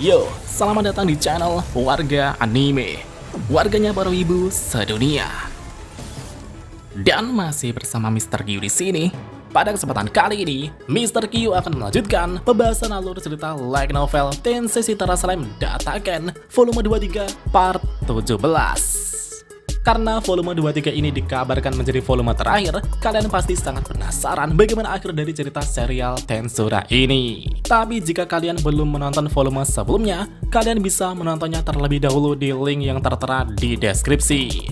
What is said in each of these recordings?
Yo, selamat datang di channel Warga Anime, warganya para wibu sedunia. Dan masih bersama Mr. Q di sini. Pada kesempatan kali ini, Mr. Q akan melanjutkan pembahasan alur cerita light novel Tensei Shitara Slime Dataken volume 23 part 17. Karena volume 23 ini dikabarkan menjadi volume terakhir, kalian pasti sangat penasaran bagaimana akhir dari cerita serial Tensura ini. Tapi jika kalian belum menonton volume sebelumnya, kalian bisa menontonnya terlebih dahulu di link yang tertera di deskripsi.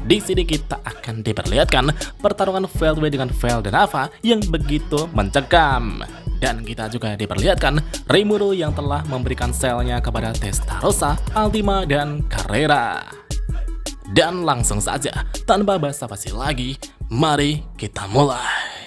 Di sini kita akan diperlihatkan pertarungan Veldway dengan Veldenava yang begitu mencekam. Dan kita juga diperlihatkan Rimuru yang telah memberikan selnya kepada Testarossa, Altima, dan Carrera. Dan langsung saja, tanpa basa-basi lagi, mari kita mulai.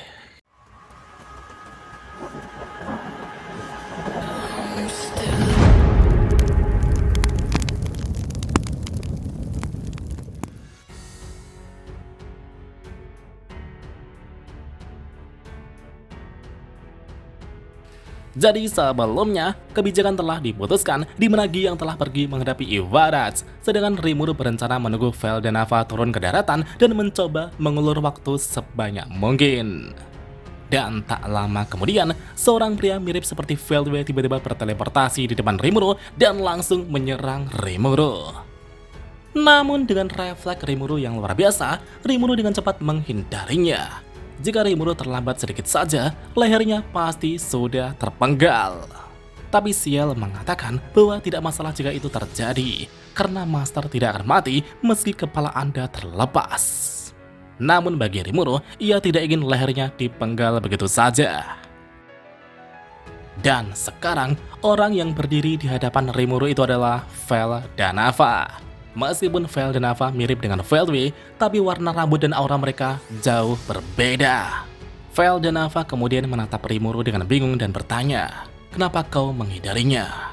Jadi sebelumnya, kebijakan telah diputuskan di mana Gi yang telah pergi menghadapi Iwarads, sedangkan Rimuru berencana menunggu Veldenava turun ke daratan dan mencoba mengulur waktu sebanyak mungkin. Dan tak lama kemudian, seorang pria mirip seperti Veldway tiba-tiba berteleportasi di depan Rimuru dan langsung menyerang Rimuru. Namun dengan refleks Rimuru yang luar biasa, Rimuru dengan cepat menghindarinya. Jika Rimuru terlambat sedikit saja, lehernya pasti sudah terpenggal. Tapi Ciel mengatakan bahwa tidak masalah jika itu terjadi, karena Master tidak akan mati meski kepala Anda terlepas. Namun bagi Rimuru, ia tidak ingin lehernya dipenggal begitu saja. Dan sekarang, orang yang berdiri di hadapan Rimuru itu adalah Veldenava. Meskipun Veldenava mirip dengan Veldway, tapi warna rambut dan aura mereka jauh berbeda. Veldenava kemudian menatap Rimuru dengan bingung dan bertanya, "Kenapa kau menghindarinya?"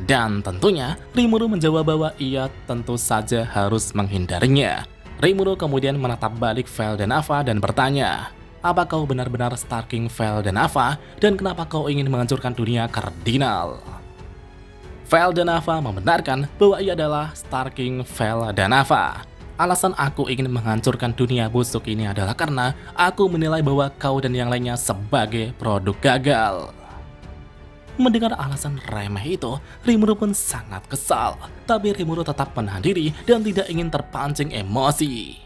Dan tentunya, Rimuru menjawab bahwa ia tentu saja harus menghindarinya. Rimuru kemudian menatap balik Veldenava dan bertanya, "Apa kau benar-benar Star King Veldenava? Dan kenapa kau ingin menghancurkan dunia kardinal?" Veldenava membenarkan bahwa ia adalah Star King Veldenava. "Alasan aku ingin menghancurkan dunia busuk ini adalah karena aku menilai bahwa kau dan yang lainnya sebagai produk gagal." Mendengar alasan remeh itu, Rimuru pun sangat kesal. Tapi Rimuru tetap menahan diri dan tidak ingin terpancing emosi.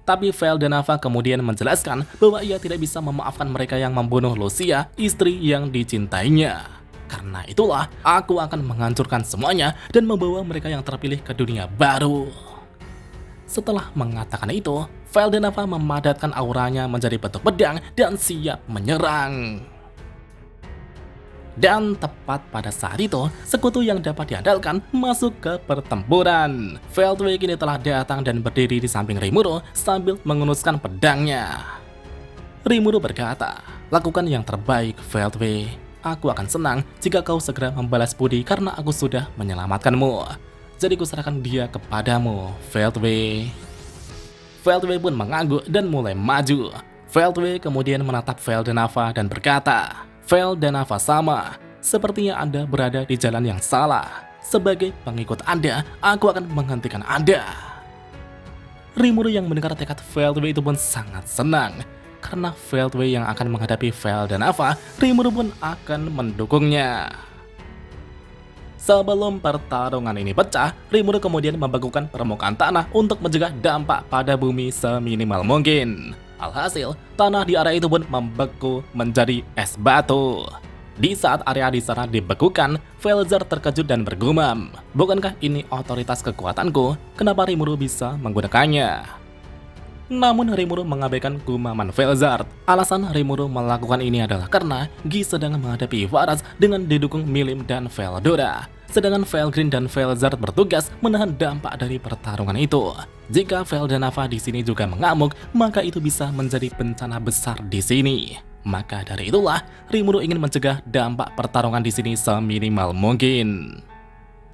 Tapi Veldenava kemudian menjelaskan bahwa ia tidak bisa memaafkan mereka yang membunuh Lucia, istri yang dicintainya. "Karena itulah, aku akan menghancurkan semuanya dan membawa mereka yang terpilih ke dunia baru." Setelah mengatakan itu, Veldenava memadatkan auranya menjadi bentuk pedang dan siap menyerang. Dan tepat pada saat itu, sekutu yang dapat diandalkan masuk ke pertempuran. Veldway kini telah datang dan berdiri di samping Rimuru sambil mengenuskan pedangnya. Rimuru berkata, "Lakukan yang terbaik, Veldway. Aku akan senang jika kau segera membalas budi karena aku sudah menyelamatkanmu. Jadi kuserahkan dia kepadamu, Veldway." Veldway pun mengangguk dan mulai maju. Veldway kemudian menatap Veldenava dan berkata, "Veldenava sama, sepertinya Anda berada di jalan yang salah. Sebagai pengikut Anda, aku akan menghentikan Anda." Rimuru yang mendengar tekad Veldway itu pun sangat senang. Karena Veldway yang akan menghadapi Veldenava, Rimuru pun akan mendukungnya. Sebelum pertarungan ini pecah, Rimuru kemudian membekukan permukaan tanah untuk mencegah dampak pada bumi seminimal mungkin. Alhasil, tanah di area itu pun membeku menjadi es batu. Di saat area di sana dibekukan, Velzer terkejut dan bergumam, "Bukankah ini otoritas kekuatanku? Kenapa Rimuru bisa menggunakannya?" Namun Rimuru mengabaikan gumaman Velzard. Alasan Rimuru melakukan ini adalah karena Gi sedang menghadapi Iwarads dengan didukung Milim dan Veldora. Sedangkan Velgrin dan Velzard bertugas menahan dampak dari pertarungan itu. Jika Veldenava di sini juga mengamuk, maka itu bisa menjadi bencana besar di sini. Maka dari itulah, Rimuru ingin mencegah dampak pertarungan di sini seminimal mungkin.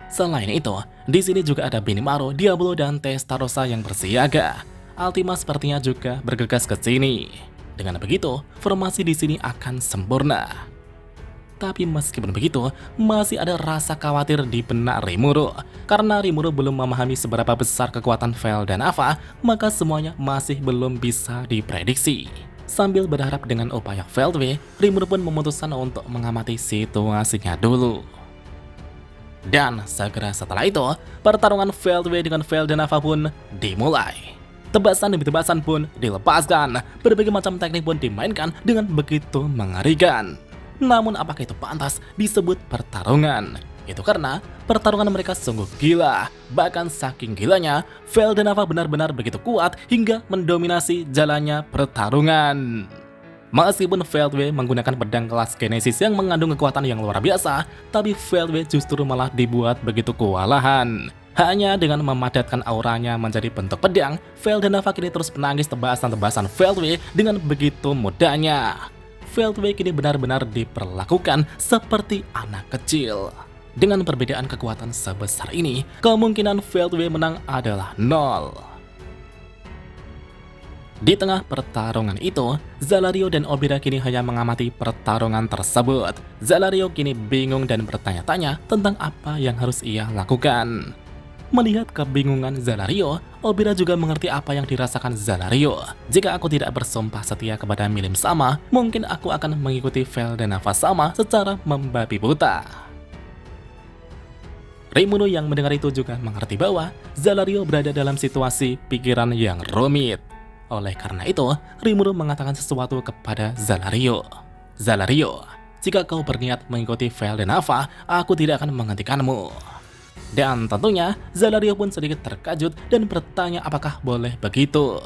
Selain itu, di sini juga ada Benimaru, Diablo, dan Testarossa yang bersiaga. Altima sepertinya juga bergegas ke sini. Dengan begitu, formasi di sini akan sempurna. Tapi meskipun begitu, masih ada rasa khawatir di benak Rimuru. Karena Rimuru belum memahami seberapa besar kekuatan Vel dan Ava, maka semuanya masih belum bisa diprediksi. Sambil berharap dengan upaya Veldway, Rimuru pun memutuskan untuk mengamati situasinya dulu. Dan segera setelah itu, pertarungan Veldway dengan Vel dan Ava pun dimulai. Tebasan demi tebasan pun dilepaskan, berbagai macam teknik pun dimainkan dengan begitu mengerikan. Namun apakah itu pantas disebut pertarungan? Itu karena pertarungan mereka sungguh gila. Bahkan saking gilanya, Vel dan Ava benar-benar begitu kuat hingga mendominasi jalannya pertarungan. Meskipun Veldway menggunakan pedang kelas Genesis yang mengandung kekuatan yang luar biasa, tapi Veldway justru malah dibuat begitu kewalahan. Hanya dengan memadatkan auranya menjadi bentuk pedang, Vel dan Ava kini terus menangis tebasan-tebasan Veldway dengan begitu mudahnya. Veldway kini benar-benar diperlakukan seperti anak kecil. Dengan perbedaan kekuatan sebesar ini, kemungkinan Veldway menang adalah 0. Di tengah pertarungan itu, Zalario dan Obira kini hanya mengamati pertarungan tersebut. Zalario kini bingung dan bertanya-tanya tentang apa yang harus ia lakukan. Melihat kebingungan Zalario, Obira juga mengerti apa yang dirasakan Zalario. Jika aku tidak bersumpah setia kepada Milim Sama, mungkin aku akan mengikuti Vel dan Ava Sama secara membabi buta. Rimuru yang mendengar itu juga mengerti bahwa Zalario berada dalam situasi pikiran yang rumit. Oleh karena itu, Rimuru mengatakan sesuatu kepada Zalario. Zalario, jika kau berniat mengikuti Vel dan Ava, aku tidak akan menghentikanmu. Dan tentunya, Zalario pun sedikit terkejut dan bertanya apakah boleh begitu.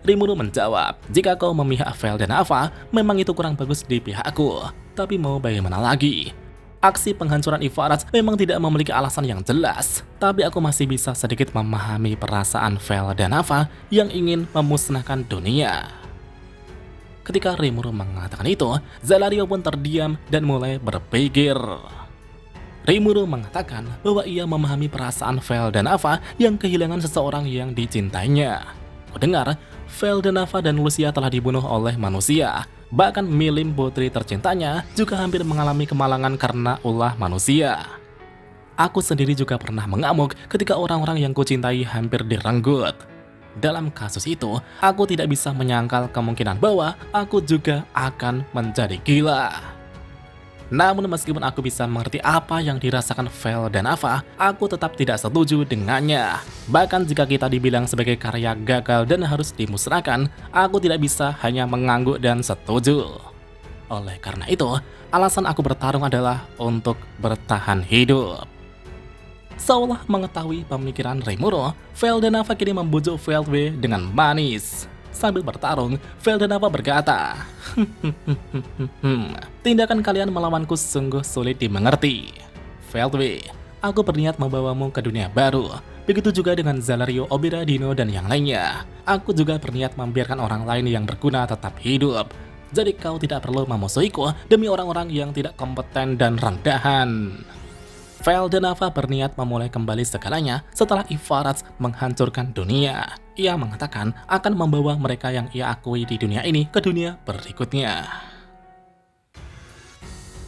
Rimuru menjawab, jika kau memihak Vel dan Ava, memang itu kurang bagus di pihakku. Tapi mau bagaimana lagi? Aksi penghancuran Ivarats memang tidak memiliki alasan yang jelas. Tapi aku masih bisa sedikit memahami perasaan Vel dan Ava yang ingin memusnahkan dunia. Ketika Rimuru mengatakan itu, Zalario pun terdiam dan mulai berpikir. Rimuru mengatakan bahwa ia memahami perasaan Vel dan Ava yang kehilangan seseorang yang dicintainya. Kudengar, Vel dan Ava dan Lucia telah dibunuh oleh manusia. Bahkan Milim, putri tercintanya, juga hampir mengalami kemalangan karena ulah manusia. Aku sendiri juga pernah mengamuk ketika orang-orang yang kucintai hampir direnggut. Dalam kasus itu, aku tidak bisa menyangkal kemungkinan bahwa aku juga akan menjadi gila. Namun meskipun aku bisa mengerti apa yang dirasakan Vel dan Ava, aku tetap tidak setuju dengannya. Bahkan jika kita dibilang sebagai karya gagal dan harus dimusnahkan, aku tidak bisa hanya mengangguk dan setuju. Oleh karena itu, alasan aku bertarung adalah untuk bertahan hidup. Seolah mengetahui pemikiran Rimuru, Vel dan Ava kini membujuk Veldway dengan manis. Sambil bertarung, Vel dan Ava berkata, tindakan kalian melawanku sungguh sulit dimengerti. Veldway, aku berniat membawamu ke dunia baru. Begitu juga dengan Zalario, Obira, Dino, dan yang lainnya. Aku juga berniat membiarkan orang lain yang berguna tetap hidup. Jadi kau tidak perlu memusuhiku demi orang-orang yang tidak kompeten dan rendahan. Vel dan Ava berniat memulai kembali segalanya setelah Ivarats menghancurkan dunia. Ia mengatakan akan membawa mereka yang ia akui di dunia ini ke dunia berikutnya.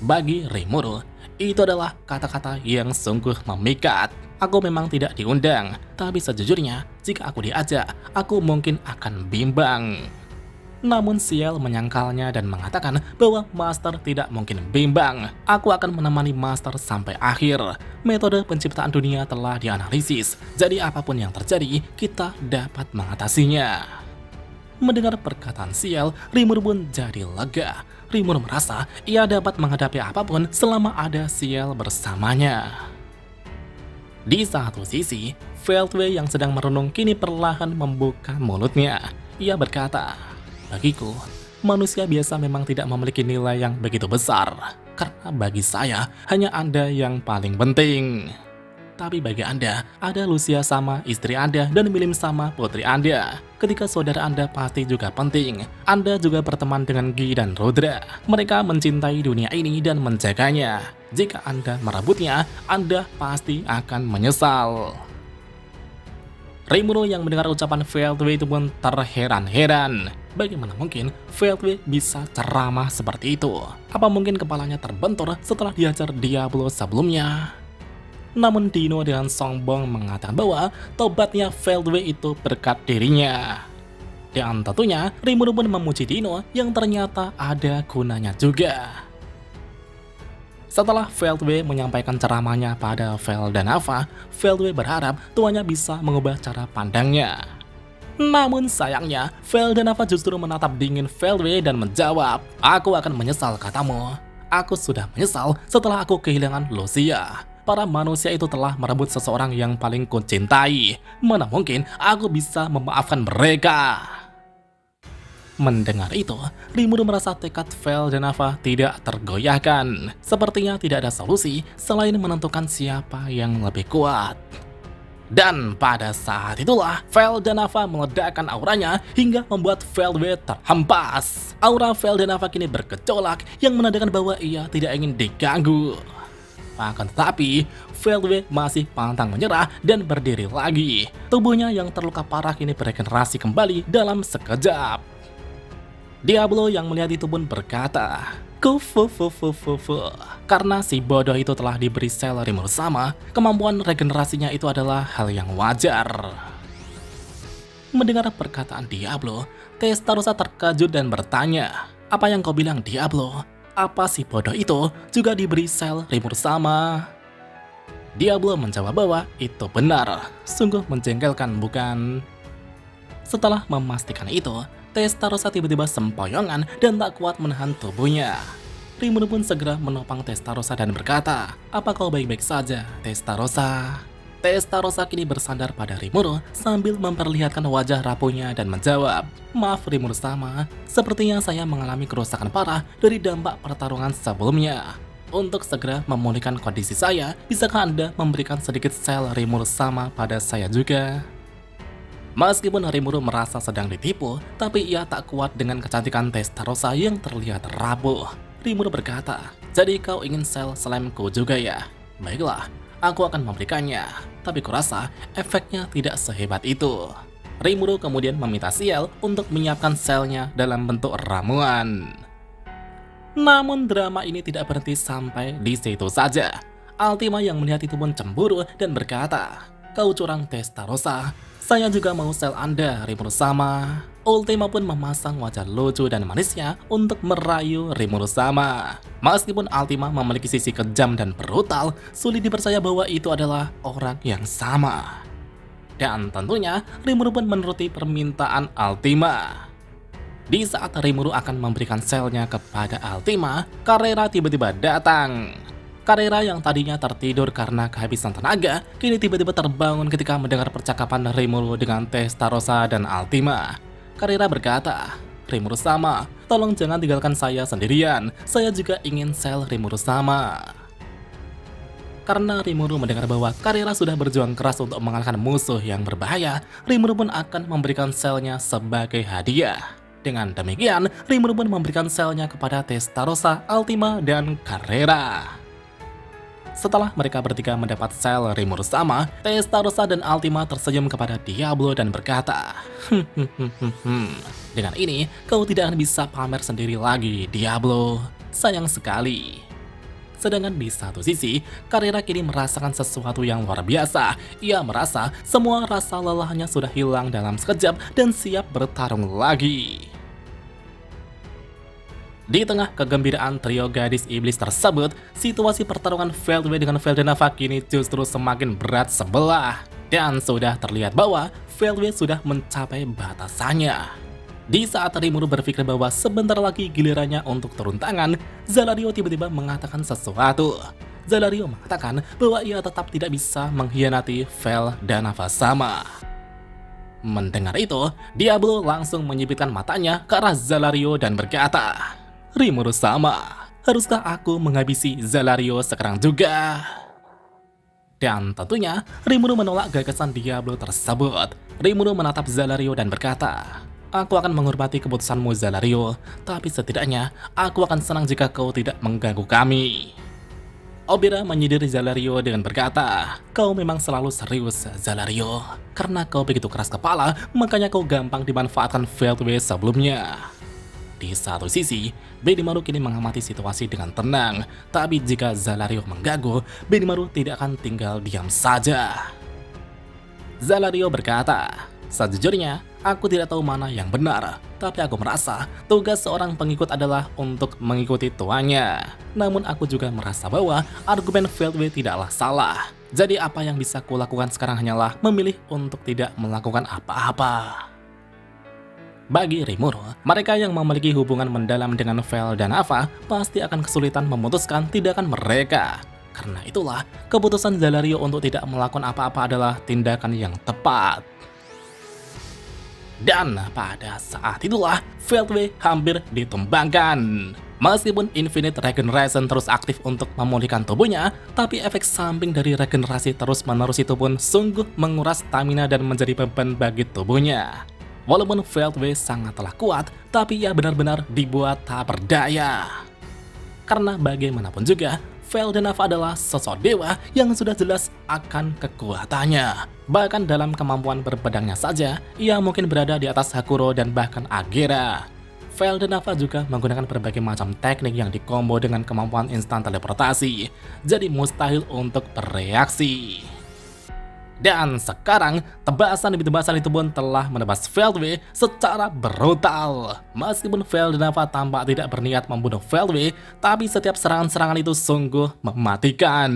Bagi Rimuru, itu adalah kata-kata yang sungguh memikat. Aku memang tidak diundang, tapi sejujurnya, jika aku diajak, aku mungkin akan bimbang. Namun Ciel menyangkalnya dan mengatakan bahwa Master tidak mungkin bimbang. Aku akan menemani Master sampai akhir. Metode penciptaan dunia telah dianalisis, jadi apapun yang terjadi, kita dapat mengatasinya. Mendengar perkataan Ciel, Rimuru pun jadi lega. Rimuru merasa ia dapat menghadapi apapun selama ada Ciel bersamanya. Di satu sisi, Veldway yang sedang merenung kini perlahan membuka mulutnya. Ia berkata, bagiku, manusia biasa memang tidak memiliki nilai yang begitu besar. Karena bagi saya, hanya Anda yang paling penting. Tapi bagi Anda, ada Lucia sama istri Anda dan Milim sama putri Anda. Ketika saudara Anda pasti juga penting. Anda juga berteman dengan Gi dan Rudra. Mereka mencintai dunia ini dan menjaganya. Jika Anda merebutnya, Anda pasti akan menyesal. Rimuru yang mendengar ucapan Veldway itu pun terheran-heran. Bagaimana mungkin Veldway bisa ceramah seperti itu? Apa mungkin kepalanya terbentur setelah diajar Diablo sebelumnya? Namun Dino dengan sombong mengatakan bahwa tobatnya Veldway itu berkat dirinya. Dan tentunya Rimuru pun memuji Dino yang ternyata ada gunanya juga. Setelah Veldway menyampaikan ceramahnya pada Vel dan Ava, Veldway berharap tuannya bisa mengubah cara pandangnya. Namun sayangnya, Vel dan Ava justru menatap dingin Veldway dan menjawab, "Aku akan menyesal katamu. Aku sudah menyesal setelah aku kehilangan Lucia. Para manusia itu telah merebut seseorang yang paling kucintai. Mana mungkin aku bisa memaafkan mereka?" Mendengar itu, Rimuru merasa tekad Vel dan Ava tidak tergoyahkan. Sepertinya tidak ada solusi selain menentukan siapa yang lebih kuat. Dan pada saat itulah, Vel dan Ava meledakkan auranya hingga membuat Veldway terhempas. Aura Vel dan Ava kini bergejolak yang menandakan bahwa ia tidak ingin diganggu. Akan tetapi, Veldway masih pantang menyerah dan berdiri lagi. Tubuhnya yang terluka parah kini beregenerasi kembali dalam sekejap. Diablo yang melihat itu pun berkata, karena si bodoh itu telah diberi sel Rimuru sama, kemampuan regenerasinya itu adalah hal yang wajar. Mendengar perkataan Diablo, Testarossa terkejut dan bertanya, "Apa yang kau bilang, Diablo? Apa si bodoh itu juga diberi sel Rimuru sama?" Diablo menjawab bahwa itu benar. Sungguh menjengkelkan, bukan? Setelah memastikan itu, Testarossa tiba-tiba sempoyongan dan tak kuat menahan tubuhnya. Rimuru pun segera menopang Testarossa dan berkata, "Apa kau baik-baik saja, Testarossa?" Testarossa kini bersandar pada Rimuru sambil memperlihatkan wajah rapuhnya dan menjawab, "Maaf Rimuru sama, sepertinya saya mengalami kerusakan parah dari dampak pertarungan sebelumnya. Untuk segera memulihkan kondisi saya, bisakah Anda memberikan sedikit sel Rimuru sama pada saya juga?" Meskipun Rimuru merasa sedang ditipu, tapi ia tak kuat dengan kecantikan Testarossa yang terlihat rapuh. Rimuru berkata, "Jadi kau ingin sel slemku juga ya? Baiklah, aku akan memberikannya, tapi kurasa efeknya tidak sehebat itu." Rimuru kemudian meminta Ciel untuk menyiapkan selnya dalam bentuk ramuan. Namun drama ini tidak berhenti sampai di situ saja. Altima yang melihat itu pun cemburu dan berkata, "Kau curang Testarossa. Saya juga mau sel Anda, Rimuru sama." Ultima pun memasang wajah lucu dan manisnya untuk merayu Rimuru sama. Meskipun Altima memiliki sisi kejam dan brutal, sulit dipercaya bahwa itu adalah orang yang sama. Dan tentunya Rimuru pun menuruti permintaan Altima. Di saat Rimuru akan memberikan selnya kepada Altima, Carrera tiba-tiba datang. Carrera yang tadinya tertidur karena kehabisan tenaga, kini tiba-tiba terbangun ketika mendengar percakapan Rimuru dengan Testarossa dan Altima. Carrera berkata, "Rimuru sama, tolong jangan tinggalkan saya sendirian. Saya juga ingin sel Rimuru sama." Karena Rimuru mendengar bahwa Carrera sudah berjuang keras untuk mengalahkan musuh yang berbahaya, Rimuru pun akan memberikan selnya sebagai hadiah. Dengan demikian, Rimuru pun memberikan selnya kepada Testarossa, Altima, dan Carrera. Setelah mereka bertiga mendapat sel Rimuru sama, Testarossa dan Altima tersenyum kepada Diablo dan berkata, "Dengan ini, kau tidak akan bisa pamer sendiri lagi, Diablo. Sayang sekali." Sedangkan di satu sisi, Carrera kini merasakan sesuatu yang luar biasa. Ia merasa semua rasa lelahnya sudah hilang dalam sekejap dan siap bertarung lagi. Di tengah kegembiraan trio gadis iblis tersebut, situasi pertarungan Veldway dengan Vel dan Ava kini justru semakin berat sebelah. Dan sudah terlihat bahwa Veldway sudah mencapai batasannya. Di saat Rimuru berpikir bahwa sebentar lagi gilirannya untuk turun tangan, Zalario tiba-tiba mengatakan sesuatu. Zalario mengatakan bahwa ia tetap tidak bisa mengkhianati Vel dan Ava sama. Mendengar itu, Diablo langsung menyipitkan matanya ke arah Zalario dan berkata, "Rimuru sama, haruskah aku menghabisi Zalario sekarang juga?" Dan tentunya, Rimuru menolak gagasan Diablo tersebut. Rimuru menatap Zalario dan berkata, "Aku akan menghormati keputusanmu, Zalario, tapi setidaknya aku akan senang jika kau tidak mengganggu kami." Obira menyindir Zalario dengan berkata, "Kau memang selalu serius, Zalario. Karena kau begitu keras kepala, makanya kau gampang dimanfaatkan Veldway sebelumnya." Di satu sisi, Benimaru kini mengamati situasi dengan tenang, tapi jika Zalario mengganggu, Benimaru tidak akan tinggal diam saja. Zalario berkata, "Sejujurnya, aku tidak tahu mana yang benar, tapi aku merasa tugas seorang pengikut adalah untuk mengikuti tuannya. Namun aku juga merasa bahwa argumen Veldway tidaklah salah. Jadi apa yang bisa kulakukan sekarang hanyalah memilih untuk tidak melakukan apa-apa." Bagi Rimuru, mereka yang memiliki hubungan mendalam dengan Vel dan Ava pasti akan kesulitan memutuskan tindakan mereka. Karena itulah, keputusan Zalario untuk tidak melakukan apa-apa adalah tindakan yang tepat. Dan pada saat itulah, Veldway hampir ditumbangkan. Meskipun Infinite Regeneration terus aktif untuk memulihkan tubuhnya, tapi efek samping dari regenerasi terus-menerus itu pun sungguh menguras stamina dan menjadi beban bagi tubuhnya. Walaupun Veldway sangatlah kuat, tapi ia benar-benar dibuat tak berdaya. Karena bagaimanapun juga, Vel dan Ava adalah sosok dewa yang sudah jelas akan kekuatannya. Bahkan dalam kemampuan berpedangnya saja, ia mungkin berada di atas Hakuro dan bahkan Agera. Vel dan Ava juga menggunakan berbagai macam teknik yang dikombo dengan kemampuan instan teleportasi, jadi mustahil untuk bereaksi. Dan sekarang, tebasan demi tebasan itu pun telah menebas Veldway secara brutal. Meskipun Vel dan Ava tampak tidak berniat membunuh Veldway, tapi setiap serangan-serangan itu sungguh mematikan.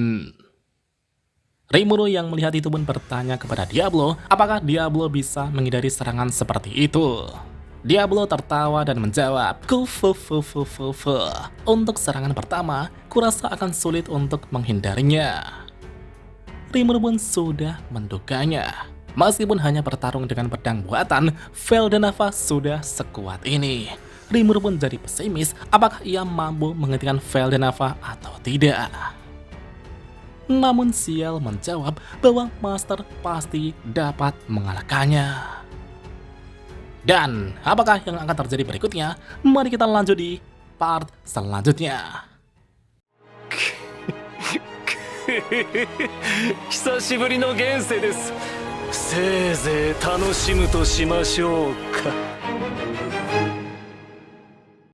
Rimuru yang melihat itu pun bertanya kepada Diablo, apakah Diablo bisa menghindari serangan seperti itu. Diablo tertawa dan menjawab, "Kufufufufufu. Untuk serangan pertama, kurasa akan sulit untuk menghindarinya." Rimuru pun sudah menduganya. Meskipun hanya bertarung dengan pedang buatan, Vel dan Ava sudah sekuat ini. Rimuru pun jadi pesimis apakah ia mampu menghentikan Vel dan Ava atau tidak. Namun Ciel menjawab bahwa Master pasti dapat mengalahkannya. Dan apakah yang akan terjadi berikutnya? Mari kita lanjut di part selanjutnya. 久しぶりの現世です。せいぜい楽しむとしましょうか。